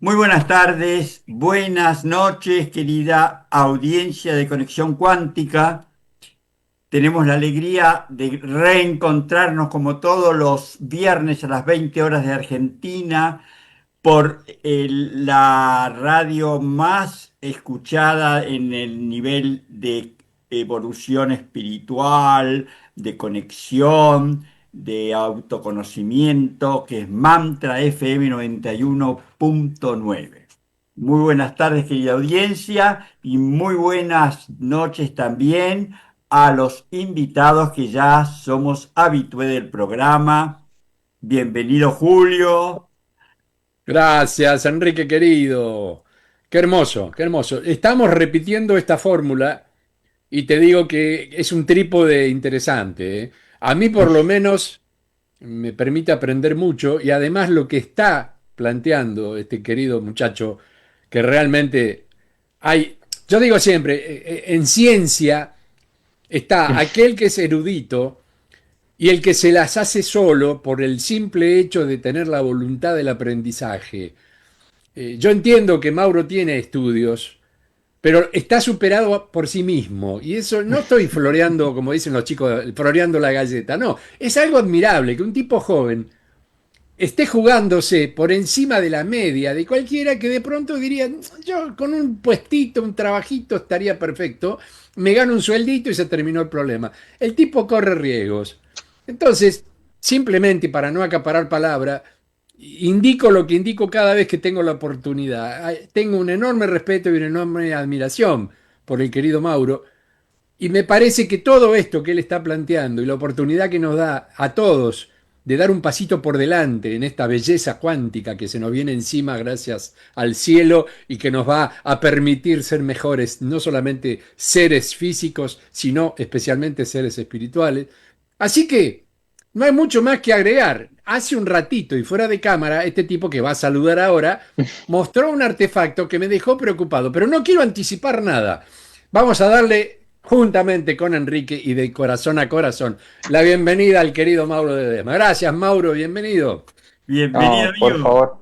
Muy buenas tardes, buenas noches, querida audiencia de Conexión Cuántica. Tenemos la alegría de reencontrarnos como todos los viernes a las 20 horas de Argentina por la radio más escuchada en el nivel de evolución espiritual, de conexión, de autoconocimiento, que es Mantra FM 91.9. Muy buenas tardes, querida audiencia, y muy buenas noches también a los invitados que ya somos habitués del programa. Bienvenido, Julio. Gracias, Enrique querido. Qué hermoso, qué hermoso. Estamos repitiendo esta fórmula y te digo que es un trípode interesante, ¿eh? A mí por lo menos me permite aprender mucho y además lo que está planteando este querido muchacho, que realmente hay, yo digo siempre, en ciencia está aquel que es erudito y el que se las hace solo por el simple hecho de tener la voluntad del aprendizaje. Yo entiendo que Mauro tiene estudios, pero está superado por sí mismo. Y eso no estoy floreando, como dicen los chicos, floreando la galleta. No, es algo admirable que un tipo joven esté jugándose por encima de la media de cualquiera que de pronto diría, yo con un puestito, un trabajito estaría perfecto, me gano un sueldito y se terminó el problema. El tipo corre riesgos. Entonces, simplemente para no acaparar palabra, indico lo que indico cada vez que tengo la oportunidad. Tengo un enorme respeto y una enorme admiración por el querido Mauro, y me parece que todo esto que él está planteando y la oportunidad que nos da a todos de dar un pasito por delante en esta belleza cuántica que se nos viene encima gracias al cielo y que nos va a permitir ser mejores, no solamente seres físicos, sino especialmente seres espirituales. Así que no hay mucho más que agregar. Hace un ratito y fuera de cámara, este tipo que va a saludar ahora mostró un artefacto que me dejó preocupado, pero no quiero anticipar nada. Vamos a darle juntamente con Enrique y de corazón a corazón la bienvenida al querido Mauro de Dema. Gracias, Mauro, bienvenido. Bienvenido, No, por amigo. favor,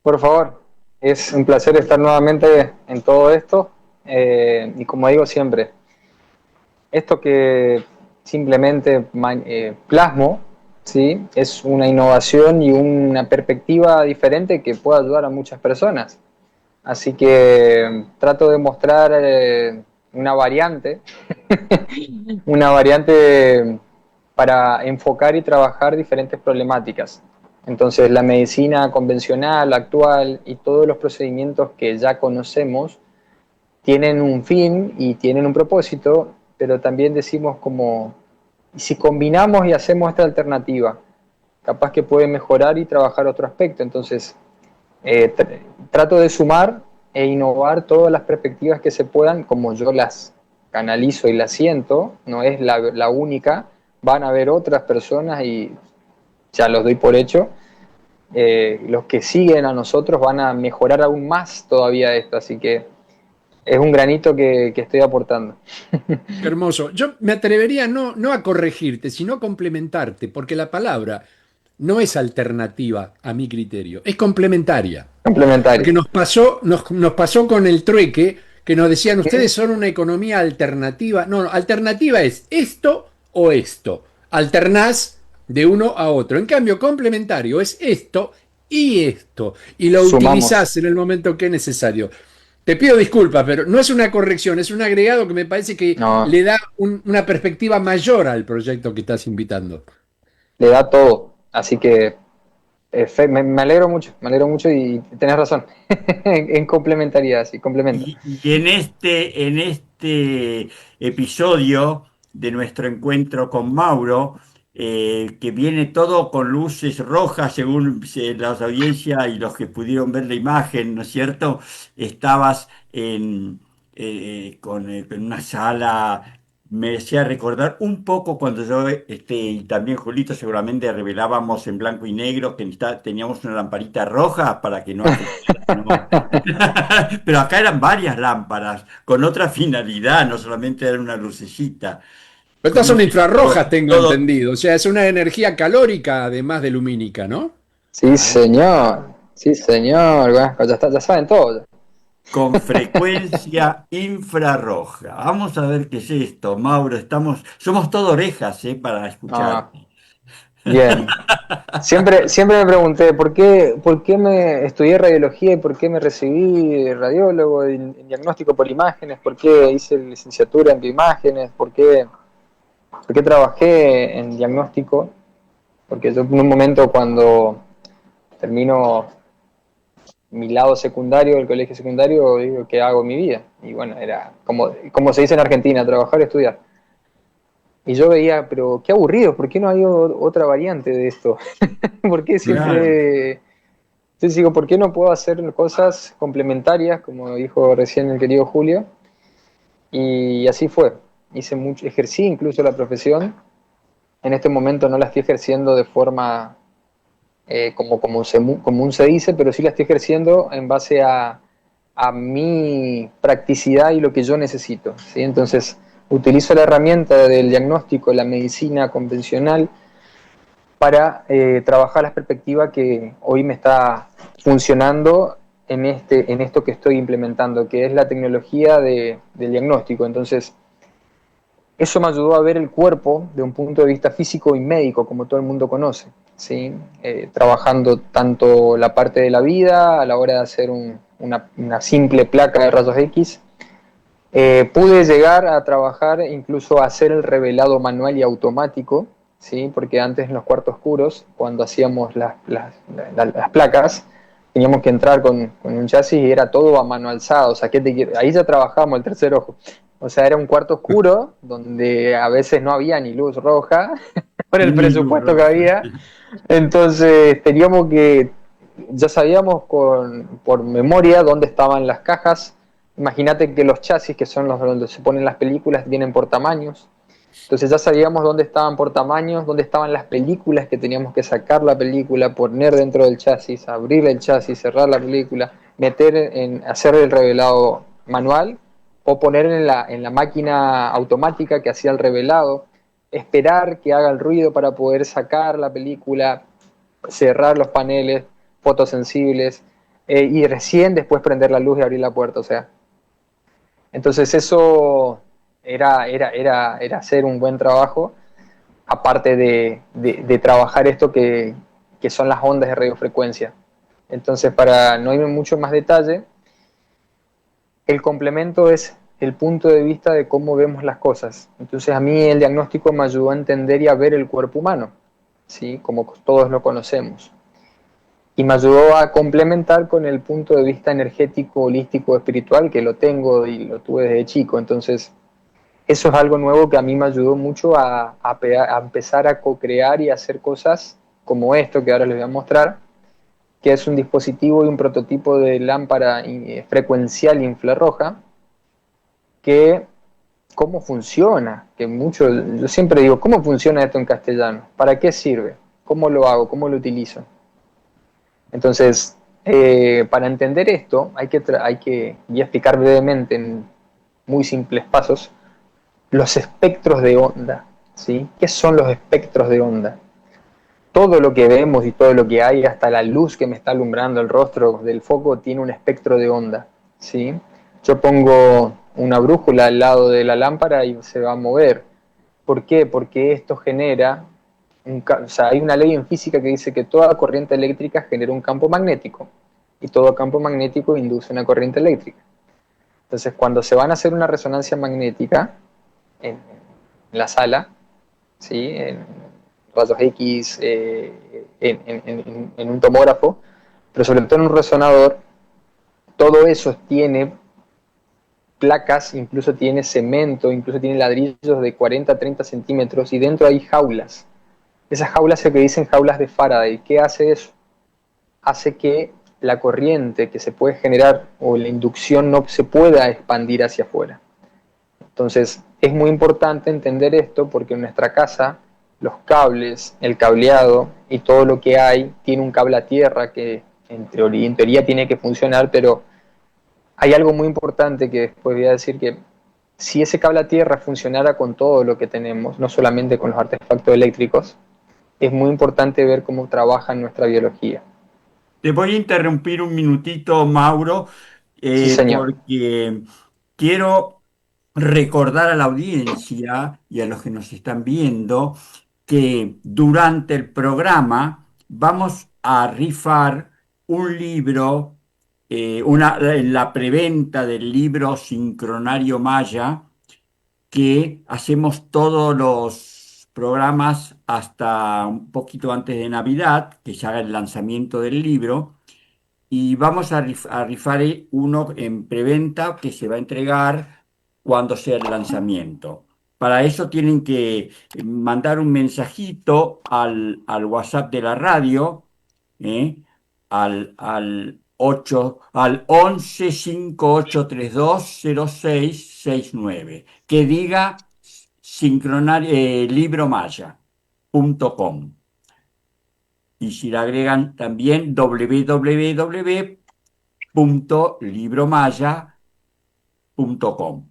por favor. Es un placer estar nuevamente en todo esto. Y como digo siempre, esto que simplemente plasmo, ¿sí? Es una innovación y una perspectiva diferente que puede ayudar a muchas personas. Así que trato de mostrar una variante, una variante para enfocar y trabajar diferentes problemáticas. Entonces, la medicina convencional, actual y todos los procedimientos que ya conocemos tienen un fin y tienen un propósito, pero también decimos como, ¿y si combinamos y hacemos esta alternativa? Capaz que puede mejorar y trabajar otro aspecto. Entonces, trato de sumar e innovar todas las perspectivas que se puedan, como yo las canalizo y las siento, no es la única, van a haber otras personas y ya los doy por hecho. Los que siguen a nosotros van a mejorar aún más todavía esto, así que es un granito que estoy aportando. Qué hermoso. Yo me atrevería no a corregirte, sino a complementarte, porque la palabra no es alternativa a mi criterio, es complementaria. Porque Complementario. nos pasó con el trueque que nos decían, ustedes son una economía alternativa. No, no, alternativa es esto o esto. Alternás de uno a otro. En cambio, complementario es esto y esto. Y lo Sumamos. utilizás en el momento que es necesario. Te pido disculpas, pero no es una corrección, es un agregado que me parece que No, le da una perspectiva mayor al proyecto que estás invitando. le da todo. Así que me alegro mucho y tenés razón. En complementariedad, sí, complemento. Y en este episodio de nuestro encuentro con Mauro, que viene todo con luces rojas, según la audiencia y los que pudieron ver la imagen, ¿no es cierto? Estabas en una sala. Me hacía recordar un poco cuando yo, y también Julito, seguramente revelábamos en blanco y negro que teníamos una lamparita roja para que no afectara, ¿no? Pero acá eran varias lámparas con otra finalidad, no solamente era una lucecita. Pero estas No son sé si infrarrojas, tengo todo. entendido. O sea, es una energía calórica además de lumínica, ¿no? Sí, señor. Sí, señor, bueno, ya está, ya saben todo. con frecuencia infrarroja. Vamos a ver qué es esto, Mauro. Somos todo orejas, para escuchar. Ah, bien. Siempre me pregunté por qué me estudié radiología y por qué me recibí de radiólogo en diagnóstico por imágenes, por qué hice licenciatura en bioimágenes, por qué trabajé en diagnóstico, porque yo en un momento cuando termino mi lado secundario del colegio secundario, digo, ¿qué hago en mi vida? Y bueno, era como se dice en Argentina, trabajar, estudiar. Y yo veía, pero qué aburrido, ¿por qué no hay otra variante de esto? ¿Por qué Claro. siempre... Entonces digo, ¿por qué no puedo hacer cosas complementarias, como dijo recién el querido Julio? Y así fue. Hice mucho, ejercí incluso la profesión. En este momento no la estoy ejerciendo de forma como se dice, pero sí la estoy ejerciendo en base a mi practicidad y lo que yo necesito, ¿sí? Entonces, utilizo la herramienta del diagnóstico, la medicina convencional, para trabajar la perspectiva que hoy me está funcionando en esto que estoy implementando, que es la tecnología del diagnóstico. Entonces, eso me ayudó a ver el cuerpo de un punto de vista físico y médico, como todo el mundo conoce, ¿sí? Trabajando tanto la parte de la vida a la hora de hacer una simple placa de rayos X. Pude llegar a trabajar, incluso a hacer el revelado manual y automático, ¿sí? Porque antes en los cuartos oscuros, cuando hacíamos las placas, teníamos que entrar con un chasis y era todo a mano alzada. O sea, ahí ya trabajábamos el tercer ojo. O sea, era un cuarto oscuro donde a veces no había ni luz roja por el Ni luz presupuesto que roja. había. Entonces teníamos que, ya sabíamos por memoria dónde estaban las cajas. Imagínate que los chasis, que son los donde se ponen las películas, vienen por tamaños. Entonces ya sabíamos dónde estaban por tamaños, dónde estaban las películas que teníamos que sacar la película, poner dentro del chasis, abrir el chasis, cerrar la película, hacer el revelado manual o poner en la máquina automática que hacía el revelado, esperar que haga el ruido para poder sacar la película, cerrar los paneles fotosensibles y recién después prender la luz y abrir la puerta. O sea, entonces eso era hacer un buen trabajo, aparte de trabajar esto que son las ondas de radiofrecuencia. Entonces, para no irme mucho más detalle, el complemento es el punto de vista de cómo vemos las cosas. Entonces, a mí el diagnóstico me ayudó a entender y a ver el cuerpo humano, ¿sí? Como todos lo conocemos. Y me ayudó a complementar con el punto de vista energético, holístico, espiritual, que lo tengo y lo tuve desde chico. Entonces, eso es algo nuevo que a mí me ayudó mucho a empezar a co-crear y hacer cosas como esto que ahora les voy a mostrar, que es un dispositivo y un prototipo de lámpara frecuencial infrarroja, que cómo funciona, yo siempre digo, ¿cómo funciona esto en castellano? ¿Para qué sirve? ¿Cómo lo hago? ¿Cómo lo utilizo? Entonces, para entender esto, voy a explicar brevemente en muy simples pasos, los espectros de onda, ¿sí? ¿Qué son los espectros de onda? Todo lo que vemos y todo lo que hay, hasta la luz que me está alumbrando el rostro del foco, tiene un espectro de onda, ¿sí? Yo pongo una brújula al lado de la lámpara y se va a mover. ¿Por qué? Porque esto genera, o sea, hay una ley en física que dice que toda corriente eléctrica genera un campo magnético y todo campo magnético induce una corriente eléctrica. Entonces, cuando se van a hacer una resonancia magnética en la sala, ¿sí? En rayos X, en un tomógrafo, pero sobre todo en un resonador, todo eso tiene placas, incluso tiene cemento, incluso tiene ladrillos de 40 a 30 centímetros y dentro hay jaulas. Esas jaulas se que dicen jaulas de Faraday. ¿Qué hace eso? Hace que la corriente que se puede generar o la inducción no se pueda expandir hacia afuera. Entonces, es muy importante entender esto porque en nuestra casa los cables, el cableado y todo lo que hay tiene un cable a tierra que en teoría tiene que funcionar, pero hay algo muy importante que después voy a decir, que si ese cable a tierra funcionara con todo lo que tenemos, no solamente con los artefactos eléctricos, es muy importante ver cómo trabaja nuestra biología. Te voy a interrumpir un minutito, Mauro, Sí, señor. porque quiero recordar a la audiencia y a los que nos están viendo que durante el programa vamos a rifar un libro, en la preventa del libro Sincronario Maya, que hacemos todos los programas hasta un poquito antes de Navidad, que se haga el lanzamiento del libro, y vamos a rifar uno en preventa que se va a entregar cuando sea el lanzamiento. Para eso tienen que mandar un mensajito al WhatsApp de la radio, ¿eh? Al 11 5832 0669, que diga libromaya.com. Y si le agregan también www.libromaya.com.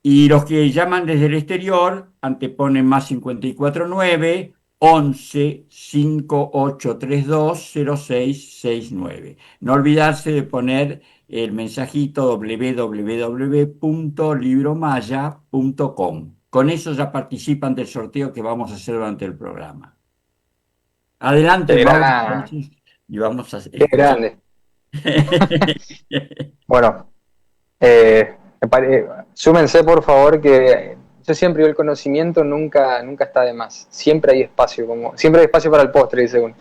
Y los que llaman desde el exterior anteponen más 549 11 5832 0669. No olvidarse de poner el mensajito www.libromaya.com. Con eso ya participan del sorteo que vamos a hacer durante el programa. Adelante, Qué Mauro, gran, entonces, y vamos a qué escuchar. grande. Bueno, eh, súmense por favor que yo siempre digo el conocimiento nunca está de más. Siempre hay espacio, siempre hay espacio para el postre, dice uno.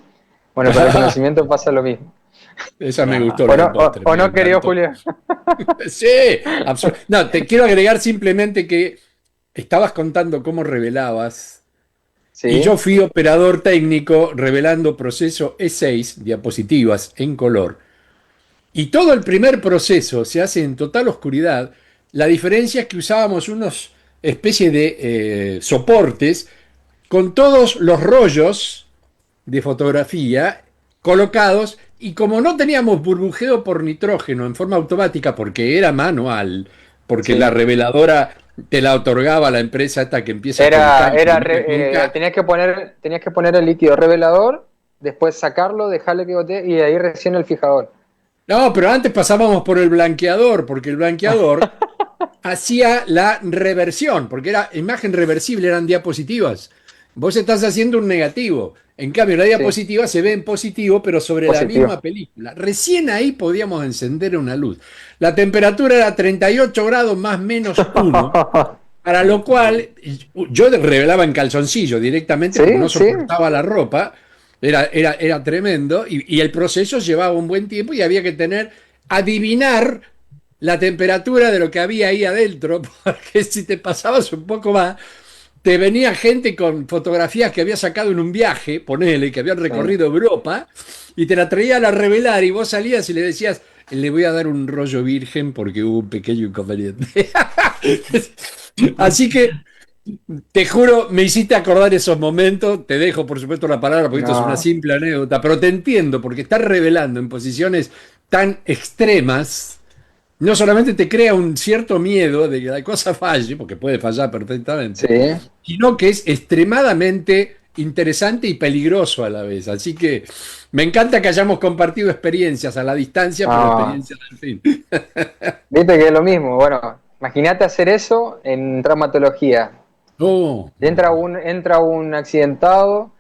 Bueno, para el conocimiento pasa lo mismo. Esa me Ah, gustó ¿O la no, del postre, o me no querido encantó. Julio? Sí, no, te quiero agregar simplemente que estabas contando cómo revelabas, y Sí, yo fui operador técnico revelando proceso E6, diapositivas en color. Y todo el primer proceso se hace en total oscuridad. La diferencia es que usábamos unos especie de soportes con todos los rollos de fotografía colocados, y como no teníamos burbujeo por nitrógeno en forma automática porque era manual, porque la sí. reveladora te la otorgaba la empresa esta que empieza con K y termina con K. Tenías que poner el líquido revelador, después sacarlo, dejarle que gotee y de ahí recién el fijador. No, pero antes pasábamos por el blanqueador, porque el blanqueador hacía la reversión, porque era imagen reversible, eran diapositivas. Vos estás haciendo un negativo. En cambio, la Sí, diapositiva se ve en positivo, pero sobre la misma positivo. película. Recién ahí podíamos encender una luz. La temperatura era 38 grados más menos uno, para lo cual yo revelaba en calzoncillo directamente porque Sí, no sí. soportaba la ropa. Era tremendo, y el proceso llevaba un buen tiempo y había que adivinar la temperatura de lo que había ahí adentro, porque si te pasabas un poco más, te venía gente con fotografías que había sacado en un viaje, ponele, que habían Sí. recorrido Europa, y te la traían a revelar, y vos salías y le decías, le voy a dar un rollo virgen porque hubo un pequeño inconveniente. Así que te juro, me hiciste acordar esos momentos. Te dejo, por supuesto, la palabra porque esto es una No, simple anécdota, pero te entiendo porque estás revelando en posiciones tan extremas. No solamente te crea un cierto miedo de que la cosa falle, porque puede fallar sí. perfectamente, sino que es extremadamente interesante y peligroso a la vez. Así que me encanta que hayamos compartido experiencias a la distancia, pero No. experiencias al fin. Viste que es lo mismo. Bueno, imagínate hacer eso en traumatología. Oh, Entra un accidentado,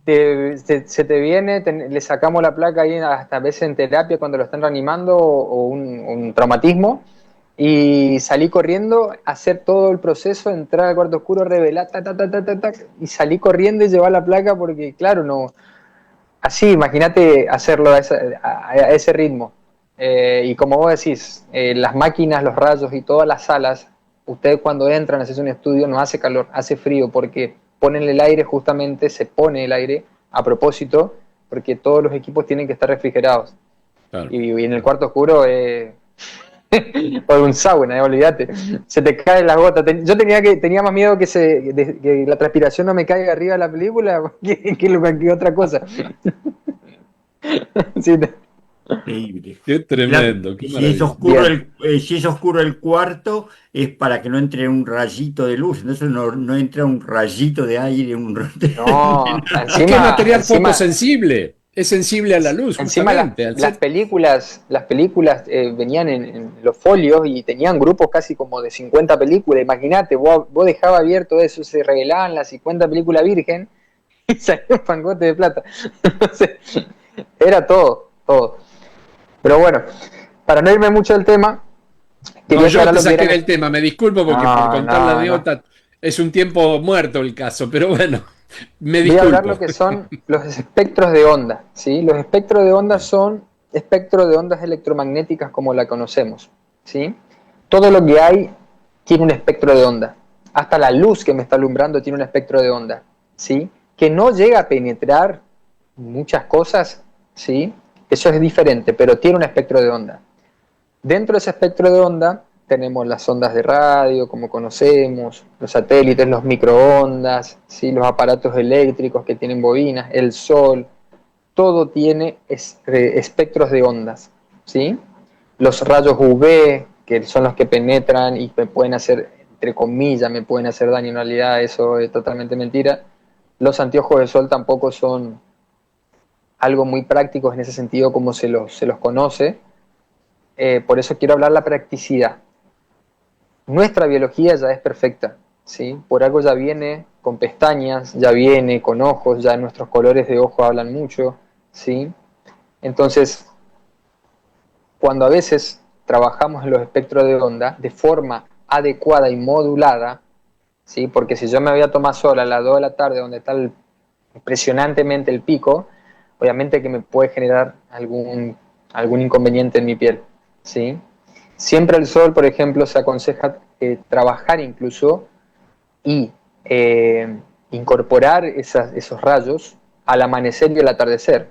se te viene, le sacamos la placa ahí hasta a veces en terapia cuando lo están reanimando o un traumatismo y salí corriendo, hacer todo el proceso, entrar al cuarto oscuro, revelar, y salí corriendo y llevar la placa porque claro, no, así, imagínate hacerlo a ese ritmo. Y como vos decís, las máquinas, los rayos y todas las salas, ustedes cuando entran a hacer un estudio no hace calor, hace frío, porque ponen el aire justamente, se pone el aire a propósito, porque todos los equipos tienen que estar refrigerados. claro. Y en el cuarto oscuro, o un sauna, olvídate, se te caen las gotas. Yo tenía más miedo que la transpiración no me caiga arriba de la película que otra cosa. Sí, Increíble. Qué Claro, tremendo, qué si es maravilla. oscuro bien. si es oscuro el cuarto, es para que no entre un rayito de luz. Entonces no entra un rayito de aire, No, Es que es encima, material encima, fotosensible. Es sensible a la luz, Encima justamente. Al ser las películas venían en los folios y tenían grupos casi como de 50 películas. Imagínate, vos dejabas abierto eso, se revelaban las 50 películas virgen y salía un fangote de plata. Entonces, era todo, todo. Pero bueno, para no irme mucho del tema, No, quería yo aclarar te lo que saqué era. del tema, me disculpo porque por No, contar la no, no. anécdota es un tiempo muerto el caso, pero bueno, me Voy a hablar lo disculpo. que son los espectros de onda, ¿sí? Los espectros de onda Bien. son espectros de ondas electromagnéticas como la conocemos, ¿sí? Todo lo que hay tiene un espectro de onda. Hasta la luz que me está alumbrando tiene un espectro de onda, ¿sí? Que no llega a penetrar muchas cosas, ¿sí? Eso es diferente, pero tiene un espectro de onda. Dentro de ese espectro de onda tenemos las ondas de radio, como conocemos, los satélites, los microondas, ¿sí? Los aparatos eléctricos que tienen bobinas, el sol, todo tiene espectros de ondas, ¿sí? Los rayos UV, que son los que penetran y me pueden hacer, entre comillas, me pueden hacer daño, en realidad eso es totalmente mentira. Los anteojos de sol tampoco son algo muy práctico en ese sentido como se los conoce. Por eso quiero hablar la practicidad. Nuestra biología ya es perfecta, ¿sí? Por algo ya viene con pestañas, ya viene con ojos, ya nuestros colores de ojo hablan mucho, ¿sí? Entonces, cuando a veces trabajamos en los espectros de onda de forma adecuada y modulada, ¿sí? Porque si yo me voy a tomar sol a las 2 de la tarde, donde está impresionantemente el pico, obviamente que me puede generar algún inconveniente en mi piel, ¿sí? Siempre el sol, por ejemplo, se aconseja trabajar incluso y incorporar esos rayos al amanecer y al atardecer,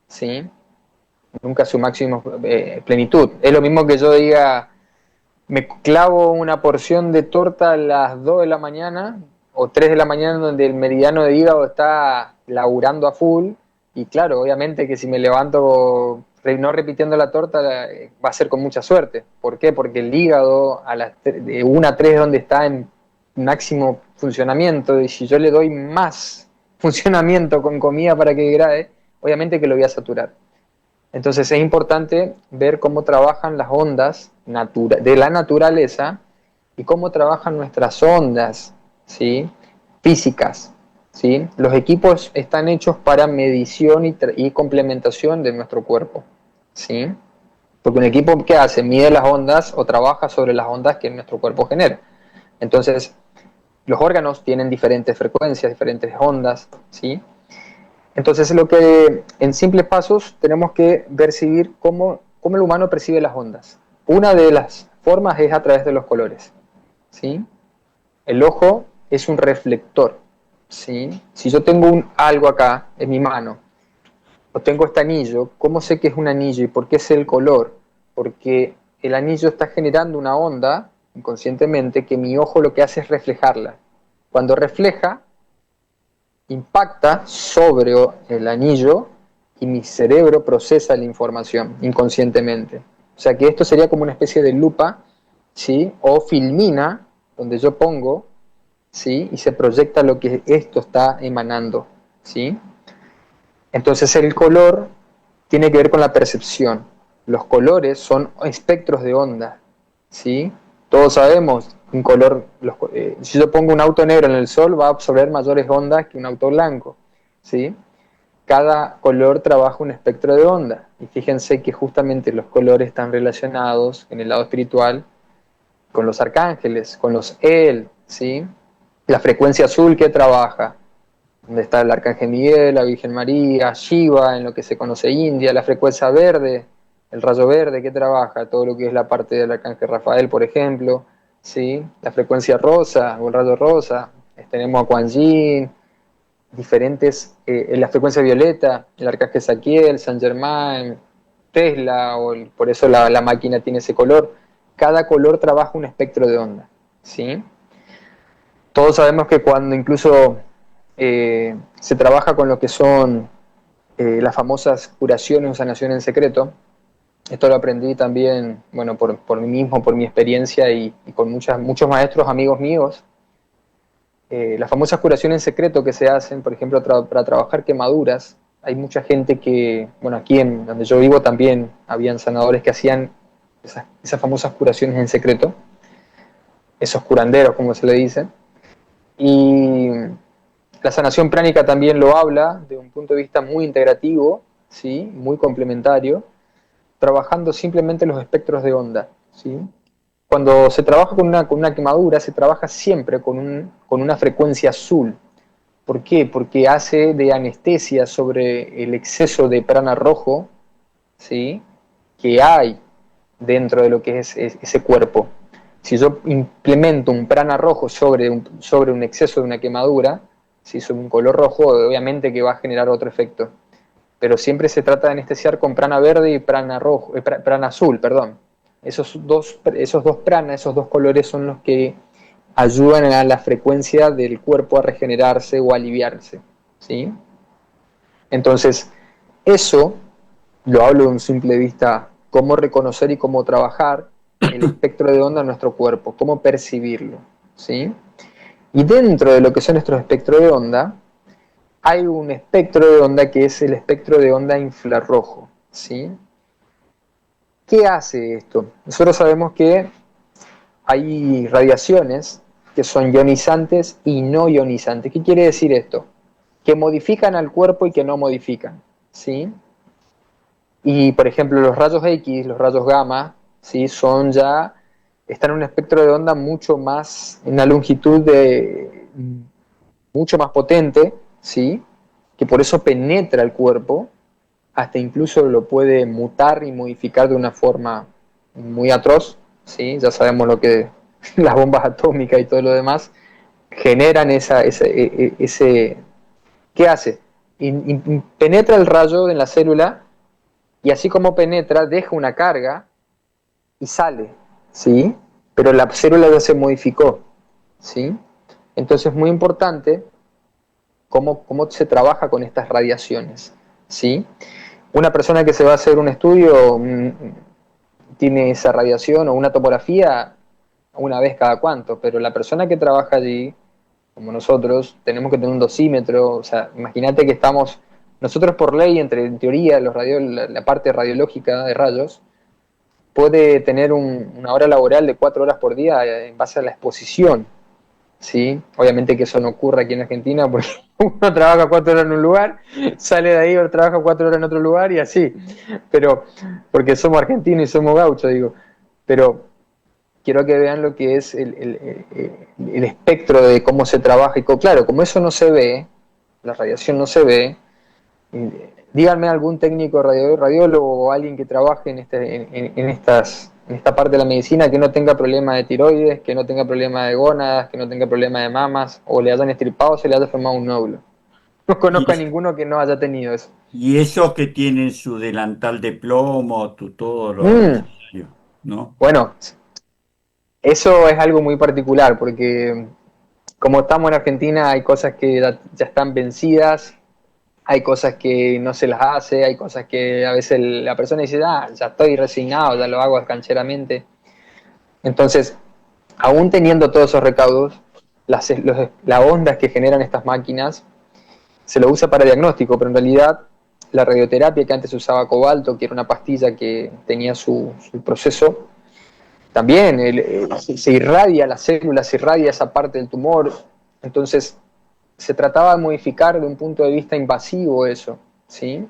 ¿sí? Nunca a su máxima plenitud. Es lo mismo que yo diga, me clavo una porción de torta a las 2 de la mañana o 3 de la mañana donde el meridiano de hígado está laburando a full y claro, obviamente que si me levanto no repitiendo la torta va a ser con mucha suerte. ¿Por qué? Porque el hígado de 1 a 3 es donde está en máximo funcionamiento y si yo le doy más funcionamiento con comida para que degrade, obviamente que lo voy a saturar. Entonces es importante ver cómo trabajan las ondas de la naturaleza y cómo trabajan nuestras ondas, ¿sí? Físicas, ¿sí? Los equipos están hechos para medición y complementación de nuestro cuerpo, ¿sí? Porque un equipo, ¿qué hace? Mide las ondas o trabaja sobre las ondas que nuestro cuerpo genera. Entonces, los órganos tienen diferentes frecuencias, diferentes ondas, ¿sí? Entonces, lo que en simples pasos tenemos que percibir cómo el humano percibe las ondas. Una de las formas es a través de los colores, ¿sí? El ojo es un reflector, ¿sí? Si yo tengo algo acá en mi mano, o tengo este anillo, ¿cómo sé que es un anillo y por qué sé el color? Porque el anillo está generando una onda inconscientemente que mi ojo lo que hace es reflejarla. Cuando refleja, impacta sobre el anillo y mi cerebro procesa la información inconscientemente. O sea que esto sería como una especie de lupa, ¿sí? O filmina, donde yo pongo, ¿sí? Y se proyecta lo que esto está emanando, ¿sí? Entonces el color tiene que ver con la percepción. Los colores son espectros de onda, ¿sí? Todos sabemos, un color, si yo pongo un auto negro en el sol va a absorber mayores ondas que un auto blanco, ¿sí? Cada color trabaja un espectro de onda. Y fíjense que justamente los colores están relacionados en el lado espiritual con los arcángeles, con los ¿sí? La frecuencia azul que trabaja, donde está el arcángel Miguel, la Virgen María, Shiva, en lo que se conoce India, la frecuencia verde, el rayo verde que trabaja, todo lo que es la parte del arcángel Rafael, por ejemplo, ¿sí? La frecuencia rosa o el rayo rosa, tenemos a Kuan Yin, diferentes, en la frecuencia violeta, el arcángel Saquiel, Saint Germain, Tesla, por eso la máquina tiene ese color. Cada color trabaja un espectro de onda, ¿sí? Todos sabemos que cuando incluso se trabaja con lo que son las famosas curaciones o sanaciones en secreto, esto lo aprendí también, bueno, por mí mismo, por mi experiencia y con muchos maestros, amigos míos. Las famosas curaciones en secreto que se hacen, por ejemplo, para trabajar quemaduras, hay mucha gente que, bueno, aquí en donde yo vivo también habían sanadores que hacían esas famosas curaciones en secreto, esos curanderos, como se le dice. Y la sanación pránica también lo habla de un punto de vista muy integrativo, ¿sí? Muy complementario, trabajando simplemente los espectros de onda, ¿sí? Cuando se trabaja con una quemadura, se trabaja siempre con una frecuencia azul. ¿Por qué? Porque hace de anestesia sobre el exceso de prana rojo, ¿sí? Que hay dentro de lo que es ese cuerpo. Si yo implemento un prana rojo sobre un exceso de una quemadura, si sobre un color rojo, obviamente que va a generar otro efecto. Pero siempre se trata de anestesiar con prana verde y prana rojo, prana azul, perdón. Esos dos pranas, esos dos colores son los que ayudan a la frecuencia del cuerpo a regenerarse o aliviarse, ¿sí? Entonces, eso lo hablo de un simple vista, cómo reconocer y cómo trabajar el espectro de onda en nuestro cuerpo, cómo percibirlo, ¿sí? Y dentro de lo que son nuestros espectros de onda, hay un espectro de onda que es el espectro de onda infrarrojo, ¿sí? ¿Qué hace esto? Nosotros sabemos que hay radiaciones que son ionizantes y no ionizantes. ¿Qué quiere decir esto? Que modifican al cuerpo y que no modifican, ¿sí? Y, por ejemplo, los rayos X, los rayos gamma, ¿sí? Están en un espectro de onda mucho más, en una longitud mucho más potente, ¿sí? Que por eso penetra el cuerpo, hasta incluso lo puede mutar y modificar de una forma muy atroz, ¿sí? Ya sabemos lo que las bombas atómicas y todo lo demás generan ese. ¿Qué hace? Penetra el rayo en la célula y así como penetra, deja una carga y sale, ¿sí? Pero la célula ya se modificó, ¿sí? Entonces es muy importante cómo se trabaja con estas radiaciones, ¿sí? Una persona que se va a hacer un estudio tiene esa radiación o una tomografía una vez cada cuánto, pero la persona que trabaja allí, como nosotros, tenemos que tener un dosímetro, o sea, imagínate que nosotros por ley, en teoría, la parte radiológica de rayos, puede tener una hora laboral de 4 horas por día en base a la exposición, ¿sí? Obviamente que eso no ocurre aquí en Argentina porque uno trabaja 4 horas en un lugar, sale de ahí, otro trabaja 4 horas en otro lugar y así. Pero, porque somos argentinos y somos gauchos, digo. Pero quiero que vean lo que es el espectro de cómo se trabaja. Y claro, como eso no se ve, la radiación no se ve, díganme algún técnico radiólogo o alguien que trabaje en esta parte de la medicina que no tenga problema de tiroides, que no tenga problema de gónadas, que no tenga problema de mamas, o le hayan estirpado o se le haya formado un nódulo. No conozco a Y, ninguno que no haya tenido eso. y esos que tienen su delantal de plomo, todo lo Mm, necesario, ¿no? bueno, eso es algo muy particular porque como estamos en Argentina hay cosas que ya están vencidas, hay cosas que no se las hace, hay cosas que a veces la persona dice, ya estoy resignado, ya lo hago cancheramente. Entonces, aún teniendo todos esos recaudos, las ondas que generan estas máquinas se lo usa para diagnóstico, pero en realidad la radioterapia que antes usaba cobalto, que era una pastilla que tenía su proceso, también se irradia la célula, se irradia esa parte del tumor. Entonces, se trataba de modificar de un punto de vista invasivo eso, ¿sí?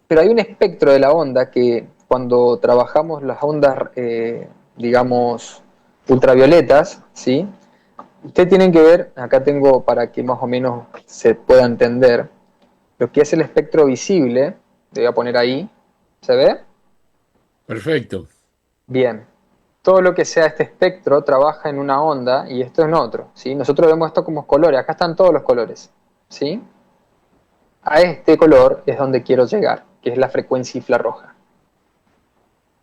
Pero hay un espectro de la onda que cuando trabajamos las ondas, digamos, ultravioletas, ¿sí? Ustedes tienen que ver, acá tengo para que más o menos se pueda entender, lo que es el espectro visible, te voy a poner ahí, ¿se ve? Perfecto. Bien. Todo lo que sea este espectro trabaja en una onda y esto en otro, ¿sí? Nosotros vemos esto como colores, acá están todos los colores, ¿sí? A este color es donde quiero llegar, que es la frecuencia infrarroja.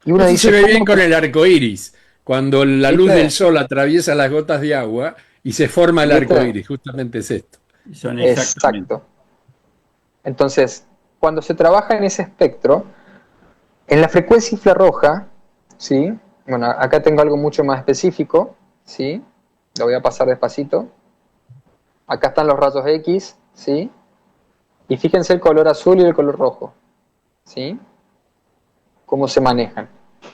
Y uno Eso se dice, ve bien ¿cómo? con el arco iris, cuando la luz del ¿Viste? sol atraviesa las gotas de agua y se forma el arco ¿Viste? iris. Justamente es esto. Son exactamente. Exacto. Entonces, cuando se trabaja en ese espectro, en la frecuencia infrarroja, ¿sí? Bueno, acá tengo algo mucho más específico, ¿sí? Lo voy a pasar despacito. Acá están los rayos X, ¿sí? Y fíjense el color azul y el color rojo, ¿sí? Cómo se manejan.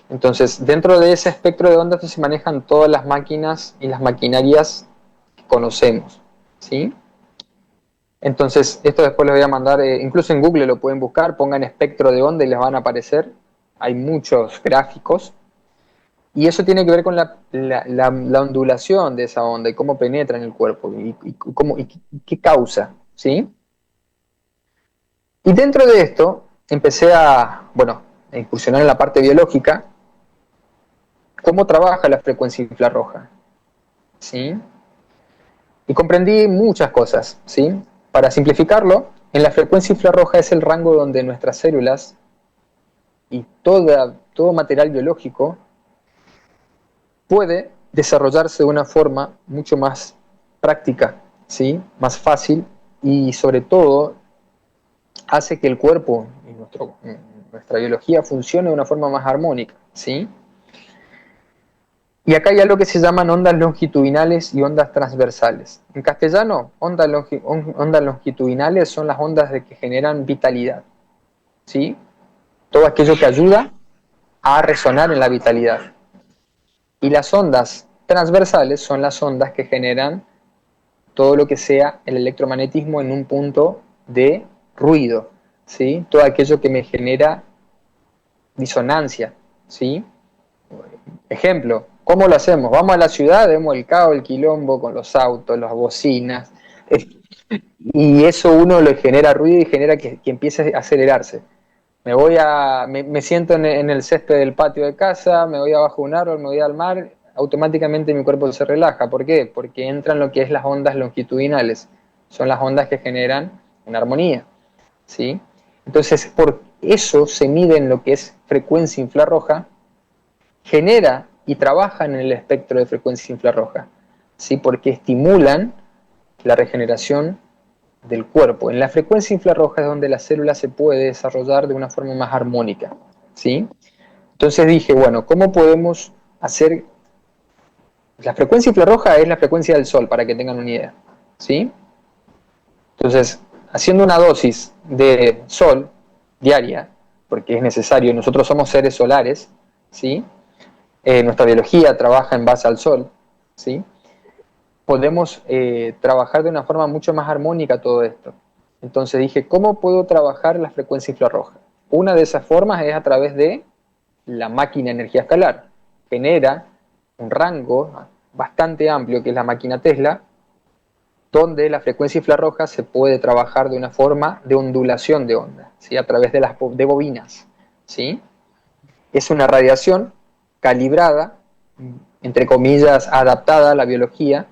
Entonces, dentro de ese espectro de ondas se manejan todas las máquinas y las maquinarias que conocemos, ¿sí? Entonces, esto después les voy a mandar, incluso en Google lo pueden buscar, pongan espectro de onda y les van a aparecer. Hay muchos gráficos. Y eso tiene que ver con la ondulación de esa onda y cómo penetra en el cuerpo y qué causa, ¿sí? Y dentro de esto empecé a incursionar en la parte biológica, cómo trabaja la frecuencia infrarroja, ¿sí? Y comprendí muchas cosas, ¿sí? Para simplificarlo, en la frecuencia infrarroja es el rango donde nuestras células y todo material biológico puede desarrollarse de una forma mucho más práctica, ¿sí? Más fácil y sobre todo hace que el cuerpo y nuestra biología funcione de una forma más armónica, ¿sí? Y acá hay algo que se llaman ondas longitudinales y ondas transversales. En castellano, ondas longitudinales son las ondas que generan vitalidad, ¿sí? Todo aquello que ayuda a resonar en la vitalidad. Y las ondas transversales son las ondas que generan todo lo que sea el electromagnetismo en un punto de ruido, ¿sí? Todo aquello que me genera disonancia, ¿sí? Ejemplo, ¿cómo lo hacemos? Vamos a la ciudad, vemos el caos, el quilombo con los autos, las bocinas, y eso uno le genera ruido y genera que empiece a acelerarse. Me siento en el césped del patio de casa, me voy abajo de un árbol, me voy al mar, automáticamente mi cuerpo se relaja. ¿Por qué? Porque entran lo que es las ondas longitudinales. Son las ondas que generan una armonía, ¿sí? Entonces, por eso se mide en lo que es frecuencia infrarroja, genera y trabaja en el espectro de frecuencia infrarroja, ¿sí? Porque estimulan la regeneración del cuerpo. En la frecuencia infrarroja es donde la célula se puede desarrollar de una forma más armónica, ¿sí? Entonces dije, bueno, ¿cómo podemos hacer? La frecuencia infrarroja es la frecuencia del sol, para que tengan una idea, ¿sí? Entonces, haciendo una dosis de sol diaria, porque es necesario, nosotros somos seres solares, ¿sí? Nuestra biología trabaja en base al sol, ¿sí? Podemos trabajar de una forma mucho más armónica todo esto. Entonces dije, ¿cómo puedo trabajar la frecuencia infrarroja? Una de esas formas es a través de la máquina de energía escalar. Genera un rango bastante amplio, que es la máquina Tesla, donde la frecuencia infrarroja se puede trabajar de una forma de ondulación de onda, ¿sí? A través de bobinas, ¿sí? Es una radiación calibrada, entre comillas, adaptada a la biología,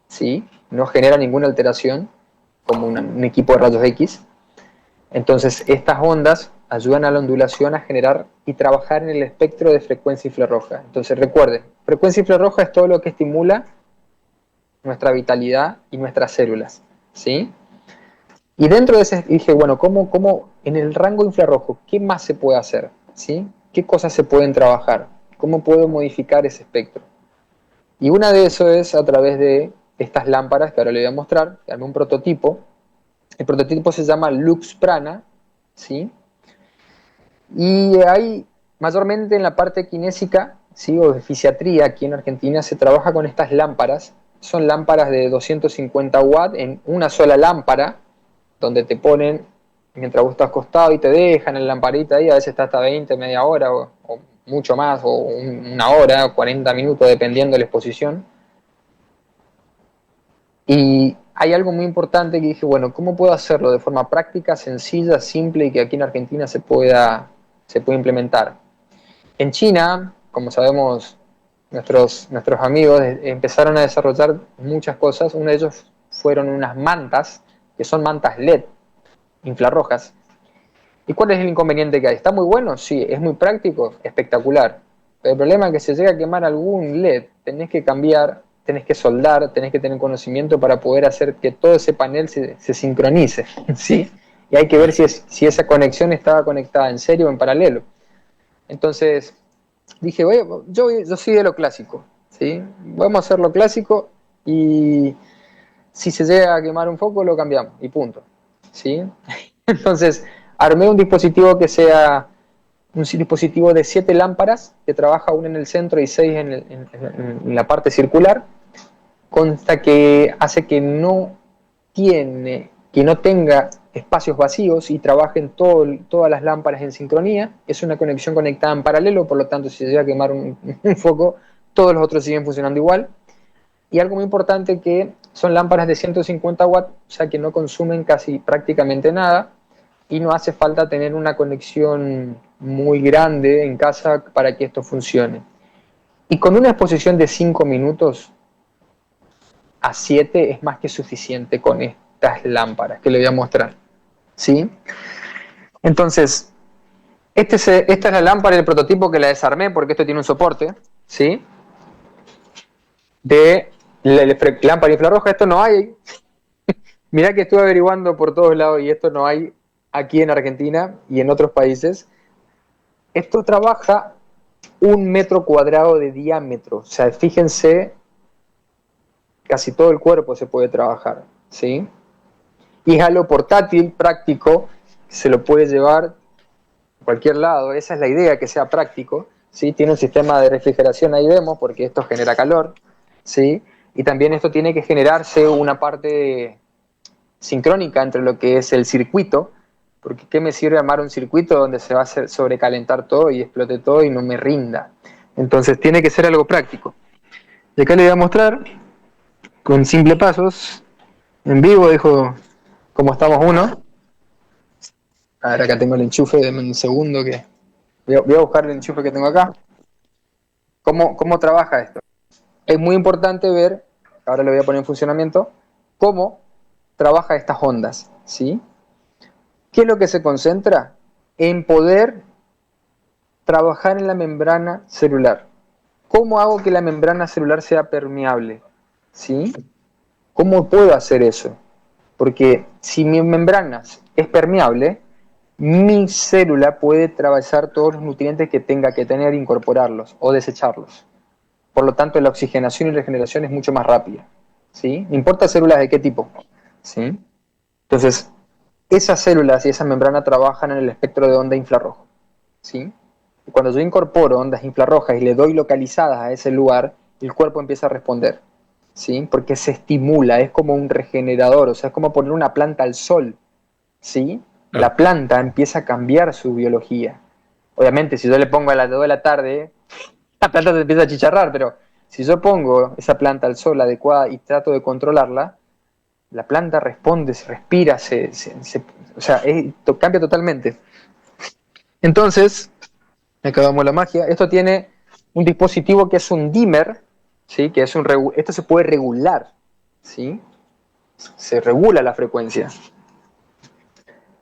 ¿sí? No genera ninguna alteración, como un equipo de rayos X. Entonces, estas ondas ayudan a la ondulación a generar y trabajar en el espectro de frecuencia infrarroja. Entonces, recuerden, frecuencia infrarroja es todo lo que estimula nuestra vitalidad y nuestras células, ¿sí? Y dentro de ese dije, bueno, ¿cómo en el rango infrarrojo, qué más se puede hacer? ¿Sí? ¿Qué cosas se pueden trabajar? ¿Cómo puedo modificar ese espectro? Y una de eso es a través de estas lámparas que ahora les voy a mostrar, que armé un prototipo. El prototipo se llama Lux Prana, ¿sí? Y hay, mayormente en la parte kinésica, ¿sí? O de fisiatría, aquí en Argentina, se trabaja con estas lámparas. Son lámparas de 250 watts en una sola lámpara, donde te ponen, mientras vos estás acostado y te dejan en la lamparita ahí, a veces está hasta 20, media hora, o mucho más, o una hora, 40 minutos, dependiendo de la exposición. Y hay algo muy importante que dije, bueno, ¿cómo puedo hacerlo de forma práctica, sencilla, simple y que aquí en Argentina se pueda implementar? En China, como sabemos, nuestros amigos empezaron a desarrollar muchas cosas. Uno de ellos fueron unas mantas, que son mantas LED, infrarrojas. ¿Y cuál es el inconveniente que hay? ¿Está muy bueno? Sí. ¿Es muy práctico? Espectacular. Pero el problema es que si llega a quemar algún LED, tenés que cambiar, tenés que soldar, tenés que tener conocimiento para poder hacer que todo ese panel se sincronice, ¿sí? Y hay que ver si esa conexión estaba conectada en serio o en paralelo. Entonces dije, yo soy de lo clásico, ¿sí? Vamos a hacer lo clásico y si se llega a quemar un foco lo cambiamos y punto, ¿sí? Entonces, armé un dispositivo que sea un dispositivo de 7 lámparas, que trabaja una en el centro y 6 en la parte circular. Consta que hace que no tenga espacios vacíos y trabajen todas las lámparas en sincronía. Es una conexión conectada en paralelo, por lo tanto, si se llega a quemar un foco, todos los otros siguen funcionando igual. Y algo muy importante, que son lámparas de 150 watts, o sea que no consumen casi prácticamente nada, y no hace falta tener una conexión muy grande en casa para que esto funcione. Y con una exposición de 5 minutos a 7 es más que suficiente con estas lámparas que le voy a mostrar, ¿sí? Entonces, esta es la lámpara del prototipo que la desarmé, porque esto tiene un soporte, ¿sí? De lámpara infrarroja. Esto no hay. Mirá que estuve averiguando por todos lados y esto no hay aquí en Argentina y en otros países. Esto trabaja 1 metro cuadrado de diámetro. O sea, fíjense, casi todo el cuerpo se puede trabajar, ¿sí? Y es algo portátil, práctico, se lo puede llevar a cualquier lado. Esa es la idea, que sea práctico, ¿sí? Tiene un sistema de refrigeración, ahí vemos, porque esto genera calor, ¿sí? Y también esto tiene que generarse una parte sincrónica entre lo que es el circuito, porque ¿qué me sirve armar un circuito donde se va a hacer sobrecalentar todo y explote todo y no me rinda? Entonces tiene que ser algo práctico. Y acá le voy a mostrar con simples pasos, en vivo, dijo, como estamos uno. A ver, acá tengo el enchufe, denme un segundo que voy a buscar el enchufe que tengo acá. ¿Cómo trabaja esto? Es muy importante ver, ahora lo voy a poner en funcionamiento, cómo trabaja estas ondas, ¿sí? ¿Qué es lo que se concentra? En poder trabajar en la membrana celular. ¿Cómo hago que la membrana celular sea permeable? ¿Sí? ¿Cómo puedo hacer eso? Porque si mi membrana es permeable, mi célula puede atravesar todos los nutrientes que tenga que tener e incorporarlos o desecharlos. Por lo tanto, la oxigenación y regeneración es mucho más rápida, ¿sí? No importa células de qué tipo, ¿sí? Entonces, esas células y esa membrana trabajan en el espectro de onda infrarrojo, ¿sí? Y cuando yo incorporo ondas infrarrojas y le doy localizadas a ese lugar, el cuerpo empieza a responder, ¿sí? Porque se estimula, es como un regenerador, o sea, es como poner una planta al sol, ¿sí? La planta empieza a cambiar su biología. Obviamente, si yo le pongo a las 2 de la tarde, la planta se empieza a chicharrar, pero si yo pongo esa planta al sol adecuada y trato de controlarla, la planta responde, se respira, o sea, cambia totalmente. Entonces, acabamos la magia. Esto tiene un dispositivo que es un dimmer, ¿sí? Que es esto se puede regular, ¿sí? Se regula la frecuencia.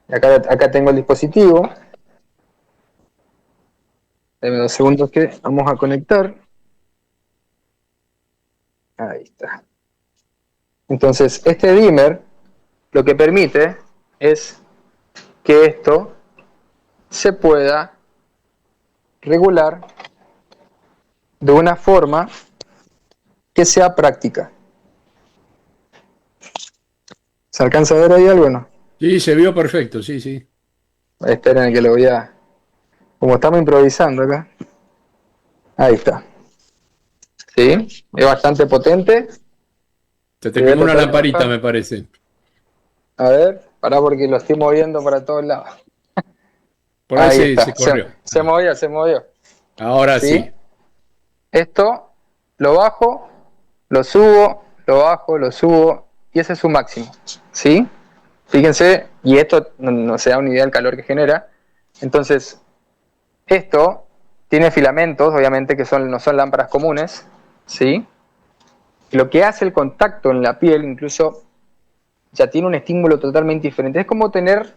Acá tengo el dispositivo. Deme 2 segundos que vamos a conectar. Ahí está. Entonces, este dimmer lo que permite es que esto se pueda regular de una forma que sea práctica. ¿Se alcanza a ver ahí algo o no? Sí, se vio perfecto, sí, sí. Esperen que lo voy a... Como estamos improvisando acá. Ahí está. ¿Sí? Es bastante potente. Se te quemó una lamparita, me parece. A ver, pará porque lo estoy moviendo para todos lados. Por ahí Ahí está. se corrió. Se movió, se movió. Ahora ¿Sí? sí. Esto lo bajo, lo subo, lo bajo, lo subo, y ese es su máximo, ¿sí? Fíjense, y esto no se da una idea del calor que genera. Entonces, esto tiene filamentos, obviamente, que no son lámparas comunes, ¿sí? Y lo que hace el contacto en la piel, incluso, ya tiene un estímulo totalmente diferente. Es como tener